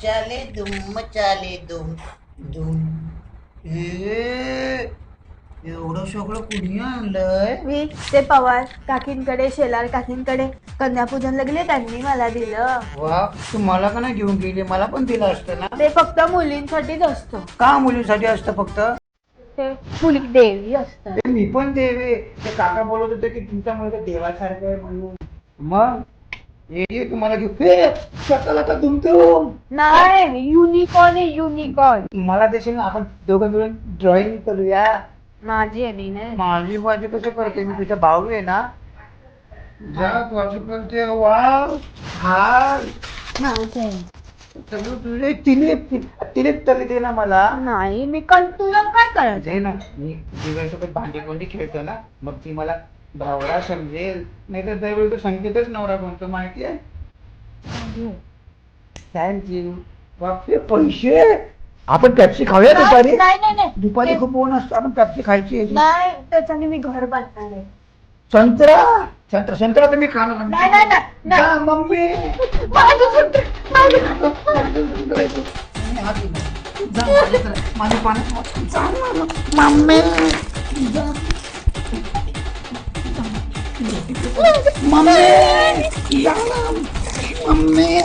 चाले दुम चाले दुम दुम. ए, एवढं सगळं कुणी आणलंय? मी ते पवार काकींकडे शेलार काकींकडे कन्यापूजनला गेले, त्यांनी मला दिलं. वा, तू मला का नाही घेऊन गेली? मला पण दिलं असतं ना. ते फक्त मुलींसाठीच असतं. का मुलीसाठी असतं फक्त? ते मुली देवी असतात. ते मी पण देवे. ते काका बोलत होते की तुमचा मुलगा देवासारखा आहे म्हणून. मग ये तुम्हाला घेऊ. शकला का तुमचं? नाही, युनिकॉर्न आहे युनिकॉर्न. मला देशील ना? आपण दोघं मिळून ड्रॉइंग करूया. माझी आहे मी नाही. माझी माझी कसं करते? मी तुझा भाऊ आहे ना. जा तू असं करते. वा, हा सगळं तुझे तिने तिने तरी दे ना मला. नाही, मी तुला काय करायचं? दे ना. मी दिवसभर भांडी कोंडी खेळतो ना, मग ती मला भावरा समजेल. नाही तर त्यावेळी तो संकेतच नवरा बनतो, माहिती आहे. थँक्यू. बापरे, पैसे. आपण पेप्सी खाऊया दुपारी. नाही नाही नाही दुपारी खूप ऊन असतो, आपण पेप्सी खायची. नाही, त्याच्याने मी घर बांधणार आहे. संत्रा संत्रा संत्रा तर मी खाणार नाही नाही नाही नाही. जा, मम्मी. माझं संत्र, माझं. जा, माझं पाणी. जा ना, मम्मी. जा. मम्मी. जा ना, मम्मी.